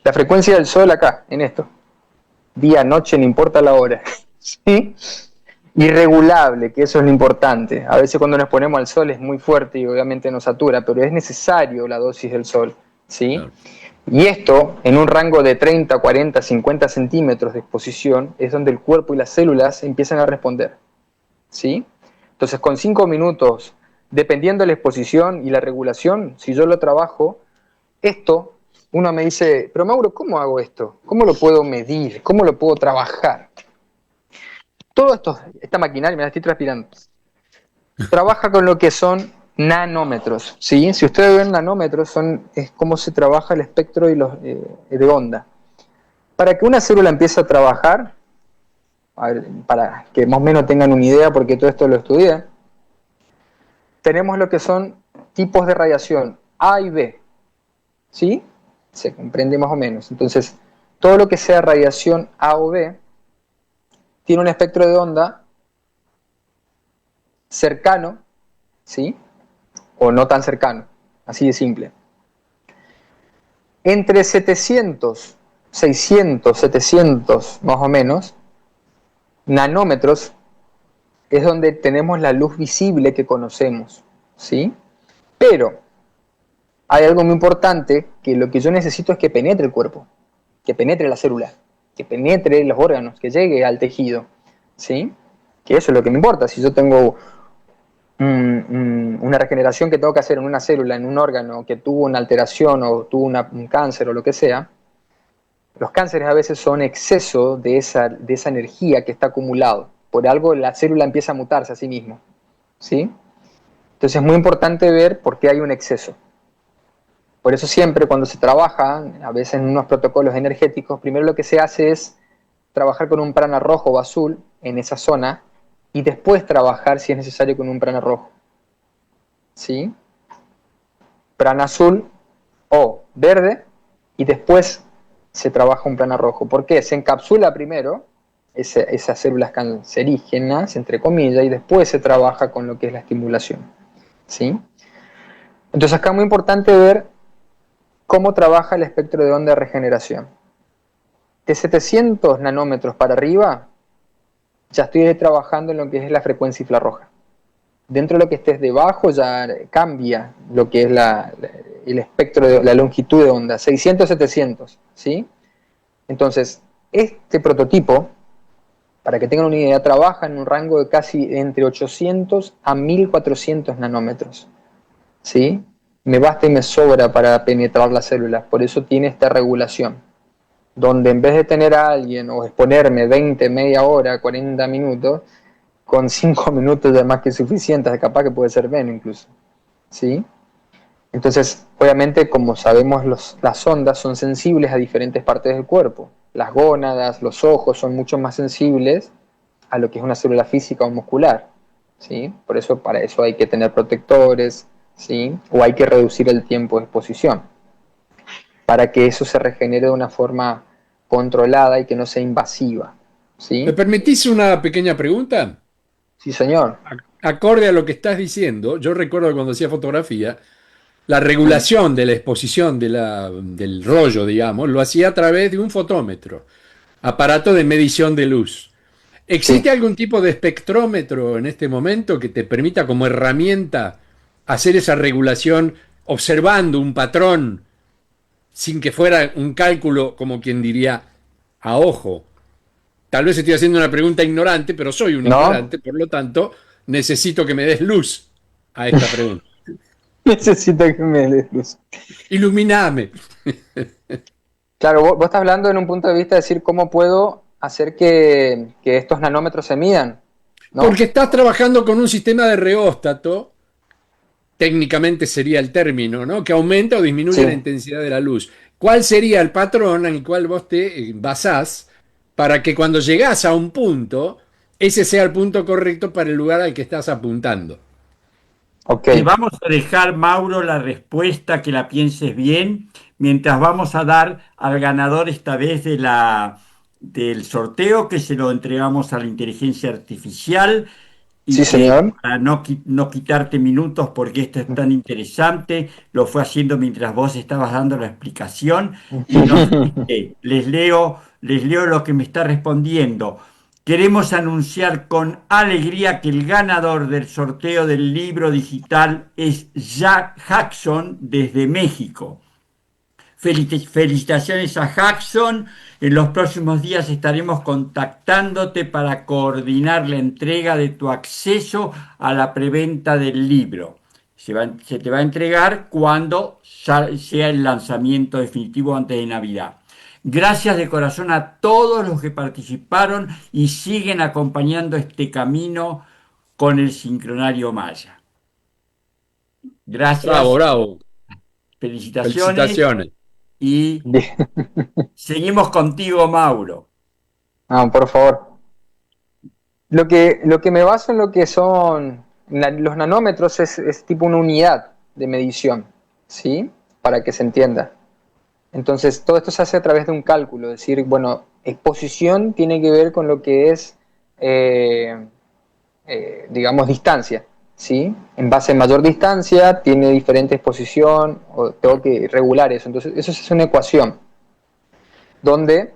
la frecuencia del sol acá, en esto. Día, noche, no importa la hora, ¿sí? Irregulable, que eso es lo importante. A veces cuando nos ponemos al sol es muy fuerte y obviamente nos satura, pero es necesario la dosis del sol, ¿sí? Claro. Y esto, en un rango de 30, 40, 50 centímetros de exposición, es donde el cuerpo y las células empiezan a responder, ¿sí? Entonces, con 5 minutos, dependiendo de la exposición y la regulación, si yo lo trabajo, esto uno me dice, pero Mauro, ¿cómo hago esto? ¿Cómo lo puedo medir? ¿Cómo lo puedo trabajar? Todo esto, esta maquinaria, me la estoy transpirando, trabaja con lo que son nanómetros, ¿sí? Si ustedes ven nanómetros, es cómo se trabaja el espectro de onda. Para que una célula empiece a trabajar, a ver, para que más o menos tengan una idea, porque todo esto lo estudié, tenemos lo que son tipos de radiación A y B, ¿sí? Se comprende más o menos. Entonces, todo lo que sea radiación A o B tiene un espectro de onda cercano, ¿sí? O no tan cercano, así de simple. Entre 700, 600, 700 más o menos, nanómetros es donde tenemos la luz visible que conocemos, ¿sí? Pero hay algo muy importante, que lo que yo necesito es que penetre el cuerpo, que penetre la célula, que penetre los órganos, que llegue al tejido, ¿sí? Que eso es lo que me importa. Si yo tengo una regeneración que tengo que hacer en una célula, en un órgano que tuvo una alteración o tuvo un cáncer o lo que sea, los cánceres a veces son exceso de esa energía que está acumulado. Por algo la célula empieza a mutarse a sí mismo, ¿sí? Entonces es muy importante ver por qué hay un exceso. Por eso siempre cuando se trabaja, a veces en unos protocolos energéticos, primero lo que se hace es trabajar con un prana rojo o azul en esa zona y después trabajar si es necesario con un prana rojo, ¿sí? Prana azul o verde y después se trabaja un prana rojo. ¿Por qué? Se encapsula primero esas células cancerígenas, entre comillas, y después se trabaja con lo que es la estimulación, ¿sí? Entonces acá es muy importante ver cómo trabaja el espectro de onda de regeneración. De 700 nanómetros para arriba, ya estoy trabajando en lo que es la frecuencia infrarroja. Dentro de lo que estés debajo ya cambia lo que es el espectro de la longitud de onda, 600, 700, ¿sí? Entonces, este prototipo, para que tengan una idea, trabaja en un rango de casi entre 800 a 1400 nanómetros, ¿sí? Me basta y me sobra para penetrar las células, por eso tiene esta regulación, donde en vez de tener a alguien o exponerme 20, media hora, 40 minutos, con 5 minutos ya más que suficiente, capaz que puede ser menos incluso, ¿sí? Entonces, obviamente, como sabemos, las ondas son sensibles a diferentes partes del cuerpo. Las gónadas, los ojos son mucho más sensibles a lo que es una célula física o muscular, ¿sí? Por eso, para eso hay que tener protectores, ¿sí? O hay que reducir el tiempo de exposición, para que eso se regenere de una forma controlada y que no sea invasiva, ¿Me ¿sí? permitís una pequeña pregunta? Sí, señor. Acorde a lo que estás diciendo, yo recuerdo cuando hacía fotografía, la Sí, regulación de la exposición del rollo, digamos, lo hacía a través de un fotómetro, aparato de medición de luz. ¿Existe sí. algún tipo de espectrómetro en este momento que te permita como herramienta hacer esa regulación observando un patrón sin que fuera un cálculo, como quien diría, a ojo? Tal vez estoy haciendo una pregunta ignorante, pero soy un ¿No? ignorante, por lo tanto, necesito que me des luz a esta pregunta. Necesito que me des luz. Iluminame. Claro, vos estás hablando en un punto de vista de decir cómo puedo hacer que estos nanómetros se midan, Porque ¿no? estás trabajando con un sistema de reóstato, técnicamente sería el término, ¿no? Que aumenta o disminuye la Sí. intensidad de la luz. ¿Cuál sería el patrón en el cual vos te basás para que cuando llegás a un punto, ese sea el punto correcto para el lugar al que estás apuntando? Ok. Te vamos a dejar, Mauro, la respuesta, que la pienses bien, mientras vamos a dar al ganador esta vez del sorteo, que se lo entregamos a la inteligencia artificial, Sí, y que señor. para no quitarte minutos, porque esto es tan interesante, lo fue haciendo mientras vos estabas dando la explicación, y nos dice, les leo lo que me está respondiendo. Queremos anunciar con alegría que el ganador del sorteo del libro digital es Jack Jackson desde México. Felicitaciones a Jackson. En los próximos días estaremos contactándote para coordinar la entrega de tu acceso a la preventa del libro. Se te va a entregar cuando sea el lanzamiento definitivo antes de Navidad. Gracias de corazón a todos los que participaron y siguen acompañando este camino con el Sincronario Maya. Bravo, Gracias, bravo. felicitaciones Felicitaciones. y Bien. seguimos contigo, Mauro. No, por favor. Lo que me baso en lo que son los nanómetros es tipo una unidad de medición, ¿sí? Para que se entienda. Entonces, todo esto se hace a través de un cálculo, es decir, bueno, exposición tiene que ver con lo que es, eh, digamos, distancia, ¿sí? En base a mayor distancia tiene diferente exposición, o tengo que regular eso. Entonces, eso es una ecuación, donde,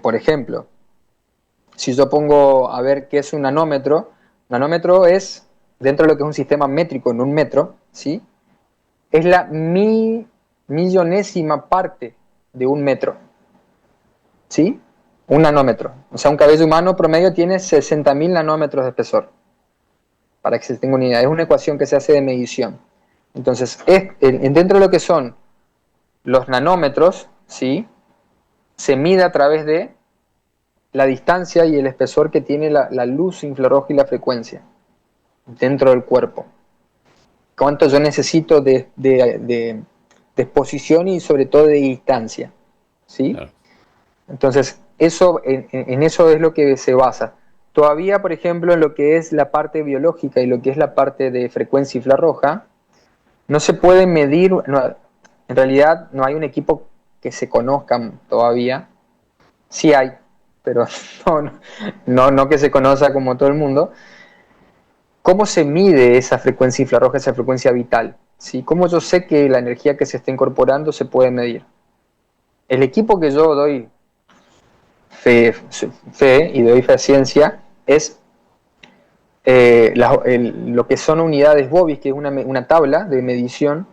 por ejemplo, si yo pongo a ver qué es un nanómetro es, dentro de lo que es un sistema métrico en un metro, ¿sí? Es la millonésima parte de un metro, ¿sí? Un nanómetro. O sea, un cabello humano promedio tiene 60.000 nanómetros de espesor, para que se tenga una idea. Es una ecuación que se hace de medición. Entonces, dentro de lo que son los nanómetros, ¿sí? Se mide a través de la distancia y el espesor que tiene la luz infrarroja y la frecuencia dentro del cuerpo. Cuánto yo necesito de exposición y sobre todo de distancia, ¿sí? Claro. Entonces, en eso es lo que se basa. Todavía, por ejemplo, en lo que es la parte biológica y lo que es la parte de frecuencia infrarroja, no se puede medir, no, en realidad no hay un equipo que se conozca todavía. Sí hay, pero no que se conozca como todo el mundo. ¿Cómo se mide esa frecuencia infrarroja, esa frecuencia vital? ¿Sí? ¿Cómo yo sé que la energía que se está incorporando se puede medir? El equipo que yo doy fe y doy fe a ciencia es lo que son unidades Bobis, que es una tabla de medición,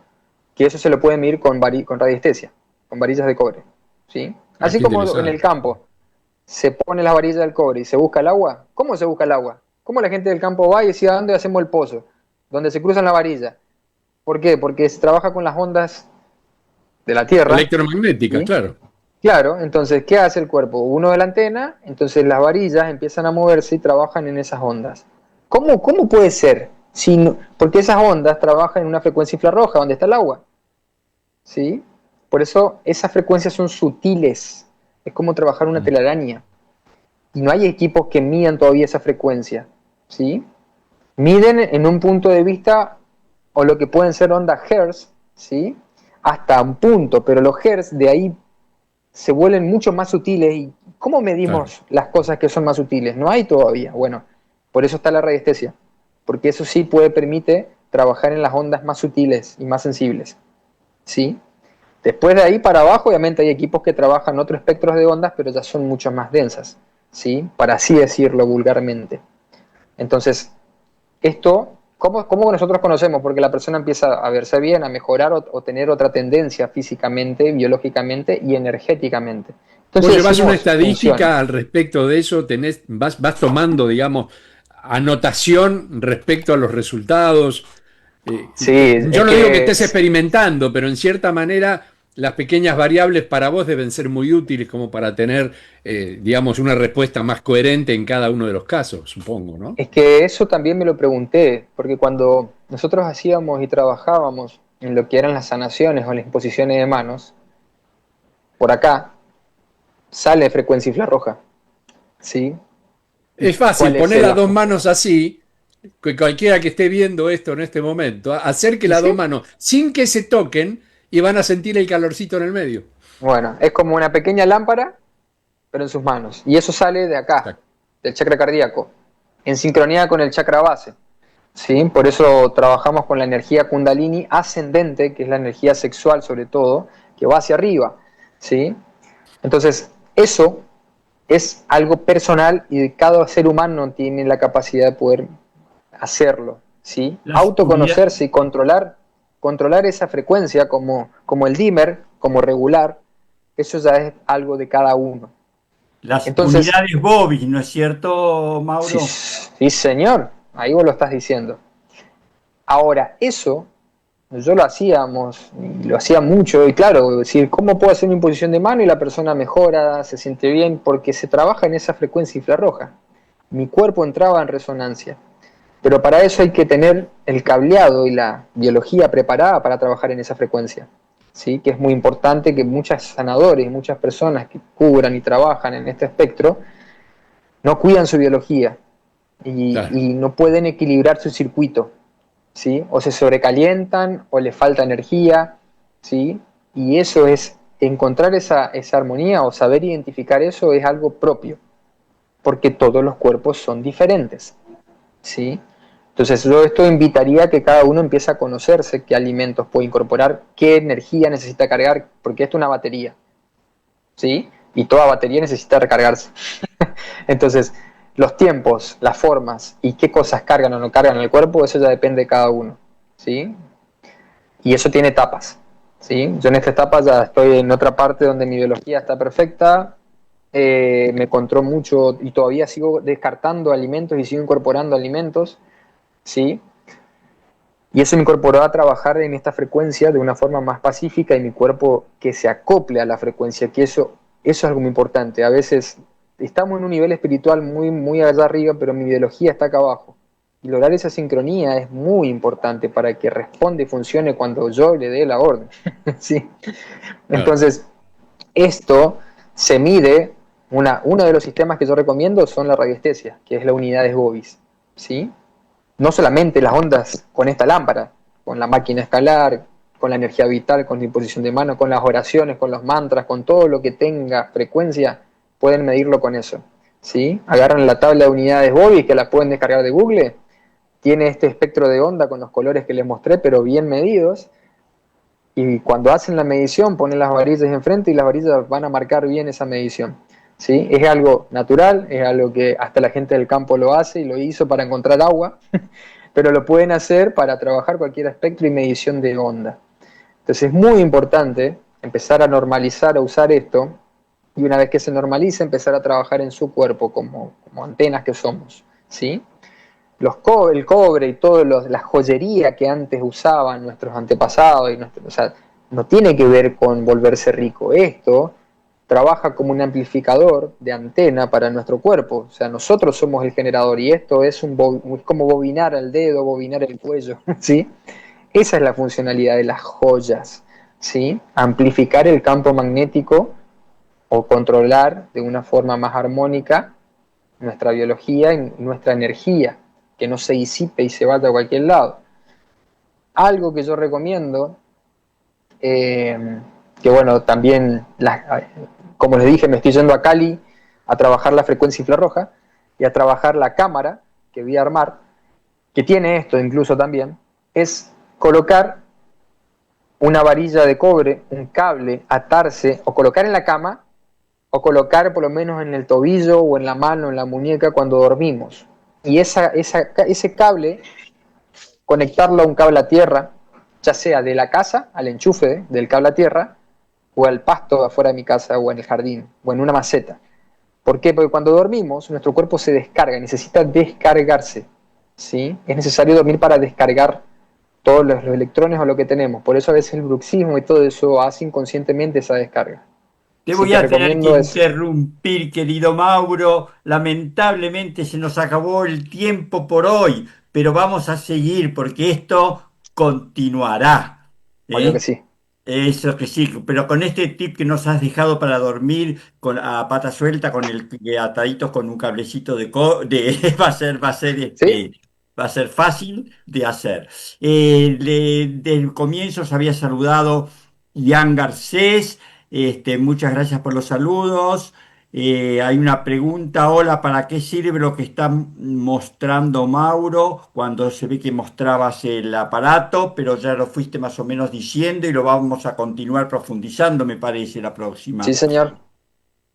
que eso se lo puede medir con radiestesia, con varillas de cobre, ¿sí? Ah, Así qué como en el interesante. campo se pone las varillas del cobre y se busca el agua. ¿Cómo se busca el agua? ¿Cómo la gente del campo va y decide a dónde hacemos el pozo? Donde se cruzan las varillas. ¿Por qué? Porque se trabaja con las ondas de la Tierra, Electromagnéticas, ¿sí? claro. Claro, entonces, ¿qué hace el cuerpo? Uno de la antena, entonces las varillas empiezan a moverse y trabajan en esas ondas. ¿Cómo puede ser? Porque esas ondas trabajan en una frecuencia infrarroja, donde está el agua, ¿sí? Por eso esas frecuencias son sutiles, es como trabajar una Mm. telaraña. Y no hay equipos que midan todavía esa frecuencia, ¿sí? Miden en un punto de vista, o lo que pueden ser ondas Hertz, ¿sí? Hasta un punto, pero los Hertz de ahí se vuelven mucho más sutiles. ¿Y cómo Claro. medimos las cosas que son más sutiles? No hay todavía. Bueno, por eso está la radiestesia, porque eso sí permite trabajar en las ondas más sutiles y más sensibles, ¿sí? Después de ahí para abajo, obviamente hay equipos que trabajan otros espectros de ondas, pero ya son mucho más densas, ¿sí? Para así decirlo vulgarmente. Entonces, esto, ¿cómo nosotros conocemos? Porque la persona empieza a verse bien, a mejorar o tener otra tendencia físicamente, biológicamente y energéticamente. Vos Entonces llevás una decimos, funciona. estadística al respecto de eso, vas tomando, digamos, anotación respecto a los resultados. Sí, Yo es no digo que que estés experimentando, pero en cierta manera las pequeñas variables para vos deben ser muy útiles como para tener, digamos, una respuesta más coherente en cada uno de los casos, supongo, ¿no? Es que eso también me lo pregunté, porque cuando nosotros hacíamos y trabajábamos en lo que eran las sanaciones o las imposiciones de manos, por acá sale frecuencia infrarroja, ¿sí? ¿Y Es fácil cuál es poner el las dos ajo? manos así, que cualquiera que esté viendo esto en este momento, acerque ¿Y las dos sí? manos sin que se toquen y van a sentir el calorcito en el medio. Bueno, es como una pequeña lámpara, pero en sus manos. Y eso sale de acá, Exacto. del chakra cardíaco, en sincronía con el chakra base, ¿sí? Por eso trabajamos con la energía kundalini ascendente, que es la energía sexual sobre todo, que va hacia arriba, ¿sí? Entonces, eso es algo personal y cada ser humano tiene la capacidad de poder hacerlo, ¿sí? Las unidades, Autoconocerse y controlar esa frecuencia como el dimmer, como regular, eso ya es algo de cada uno. las Entonces, unidades Bobis, ¿no es cierto, sí, Mauro? sí señor, ahí vos lo estás diciendo. Ahora, eso yo lo hacíamos, y lo hacía mucho, y claro, decir, ¿cómo puedo hacer una imposición de mano y la persona mejora, se siente bien? Porque se trabaja en esa frecuencia infrarroja. Mi cuerpo entraba en resonancia. Pero para eso hay que tener el cableado y la biología preparada para trabajar en esa frecuencia. ¿Sí? Que es muy importante que muchos sanadores, muchas personas que cubran y trabajan en este espectro, no cuidan su biología Claro. y no pueden equilibrar su circuito. ¿Sí? O se sobrecalientan o les falta energía. ¿Sí? Y eso es, encontrar esa armonía o saber identificar eso es algo propio, porque todos los cuerpos son diferentes. ¿Sí? Entonces yo esto invitaría a que cada uno empiece a conocerse qué alimentos puede incorporar, qué energía necesita cargar, porque esto es una batería, ¿sí? Y toda batería necesita recargarse. Entonces, los tiempos, las formas y qué cosas cargan o no cargan en el cuerpo, eso ya depende de cada uno, ¿sí? Y eso tiene etapas, ¿sí? Yo en esta etapa ya estoy en otra parte donde mi biología está perfecta, me encontró mucho y todavía sigo descartando alimentos y sigo incorporando alimentos, ¿sí? Y eso me incorporó a trabajar en esta frecuencia de una forma más pacífica y mi cuerpo que se acople a la frecuencia, que eso es algo muy importante. A veces estamos en un nivel espiritual muy allá arriba, pero mi biología está acá abajo. Y lograr esa sincronía es muy importante para que responda y funcione cuando yo le dé la orden. ¿Sí? Claro. Entonces, esto se mide, uno de los sistemas que yo recomiendo son la radiestesia, que es la unidad de Bovis. ¿Sí? No solamente las ondas con esta lámpara, con la máquina escalar, con la energía vital, con la imposición de mano, con las oraciones, con los mantras, con todo lo que tenga frecuencia, pueden medirlo con eso. ¿Sí? Agarran la tabla de unidades Bobby, que la pueden descargar de Google, tiene este espectro de onda con los colores que les mostré, pero bien medidos, y cuando hacen la medición ponen las varillas enfrente y las varillas van a marcar bien esa medición. ¿Sí? Es algo natural, es algo que hasta la gente del campo lo hace y lo hizo para encontrar agua, pero lo pueden hacer para trabajar cualquier espectro y medición de onda. Entonces es muy importante empezar a normalizar, a usar esto, y una vez que se normaliza, empezar a trabajar en su cuerpo como antenas que somos. ¿Sí? El cobre y toda la joyería que antes usaban nuestros antepasados, o sea, no tiene que ver con volverse rico. Esto trabaja como un amplificador de antena para nuestro cuerpo. O sea, nosotros somos el generador y esto es como bobinar el dedo, bobinar el cuello. ¿Sí? Esa es la funcionalidad de las joyas. ¿Sí? Amplificar el campo magnético o controlar de una forma más armónica nuestra biología y nuestra energía, que no se disipe y se vaya a cualquier lado. Algo que yo recomiendo, que bueno, también, como les dije, me estoy yendo a Cali a trabajar la frecuencia infrarroja y a trabajar la cámara que voy a armar, que tiene esto incluso también, es colocar una varilla de cobre, un cable, atarse o colocar en la cama o colocar por lo menos en el tobillo o en la mano, en la muñeca cuando dormimos. Y ese cable, conectarlo a un cable a tierra, ya sea de la casa al enchufe del cable a tierra, o al pasto afuera de mi casa, o en el jardín, o en una maceta. ¿Por qué? Porque cuando dormimos, nuestro cuerpo se descarga, necesita descargarse. ¿Sí? Es necesario dormir para descargar todos los electrones o lo que tenemos. Por eso a veces el bruxismo y todo eso hace inconscientemente esa descarga. Te Así voy que a tener que recomiendo eso. interrumpir, querido Mauro. Lamentablemente se nos acabó el tiempo por hoy, pero vamos a seguir porque esto continuará. Obvio que ¿Eh? sí. Eso que sí, pero con este tip que nos has dejado para dormir a pata suelta, con el ataditos con un cablecito ¿Sí? va a ser fácil de hacer. Del comienzo os había saludado Ian Garcés. Muchas gracias por los saludos. Hay una pregunta, hola, ¿para qué sirve lo que está mostrando Mauro? Cuando se ve que mostrabas el aparato, pero ya lo fuiste más o menos diciendo y lo vamos a continuar profundizando, me parece, la Sí, próxima. señor.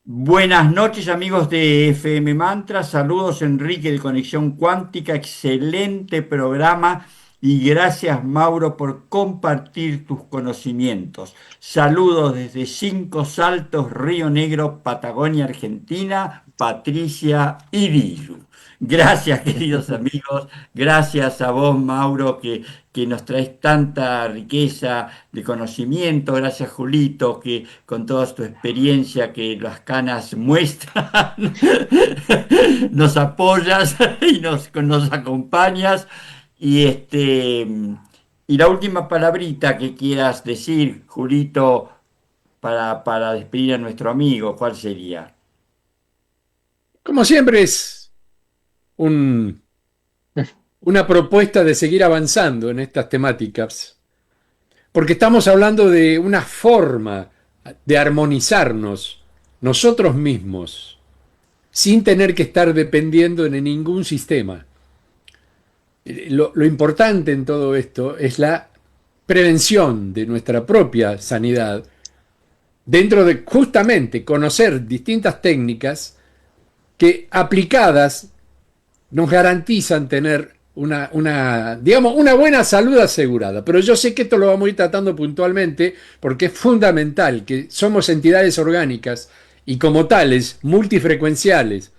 Buenas noches, amigos de FM Mantra. Saludos, Enrique de Conexión Cuántica. Excelente programa y gracias, Mauro, por compartir tus conocimientos. Saludos desde Cinco Saltos, Río Negro, Patagonia, Argentina. Patricia Iriyu. Gracias, queridos amigos. Gracias a vos, Mauro, que nos traes tanta riqueza de conocimiento. Gracias, Julito, que con toda tu experiencia que las canas muestran, nos apoyas y nos acompañas. Y, y la última palabrita que quieras decir, Julito, para despedir a nuestro amigo, ¿cuál sería? Como siempre es un- una propuesta de seguir avanzando en estas temáticas, porque estamos hablando de una forma de armonizarnos nosotros mismos sin tener que estar dependiendo de ningún sistema. Lo importante en todo esto es la prevención de nuestra propia sanidad dentro de justamente conocer distintas técnicas que aplicadas nos garantizan tener digamos, una buena salud asegurada. Pero yo sé que esto lo vamos a ir tratando puntualmente porque es fundamental que somos entidades orgánicas y como tales multifrecuenciales.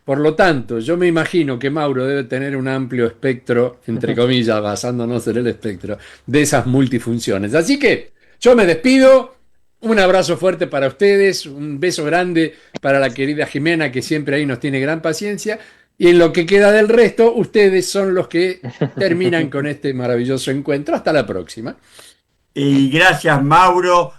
Por lo tanto, yo me imagino que Mauro debe tener un amplio espectro, entre comillas, basándonos en el espectro, de esas multifunciones. Así que yo me despido. Un abrazo fuerte para ustedes, un beso grande para la querida Jimena, que siempre ahí nos tiene gran paciencia. Y en lo que queda del resto, ustedes son los que terminan con este maravilloso encuentro. Hasta la próxima. Y gracias, Mauro,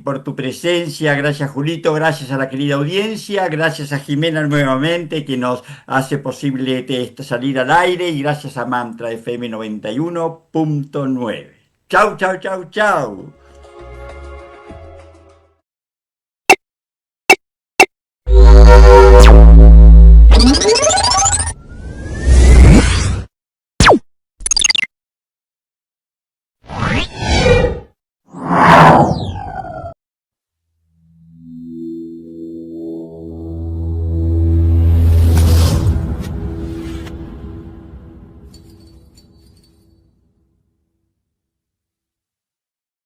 por tu presencia. Gracias, Julito. Gracias a la querida audiencia. Gracias a Jimena nuevamente, que nos hace posible salir al aire. Y gracias a Mantra FM 91.9. Chau, chau, chau, chau.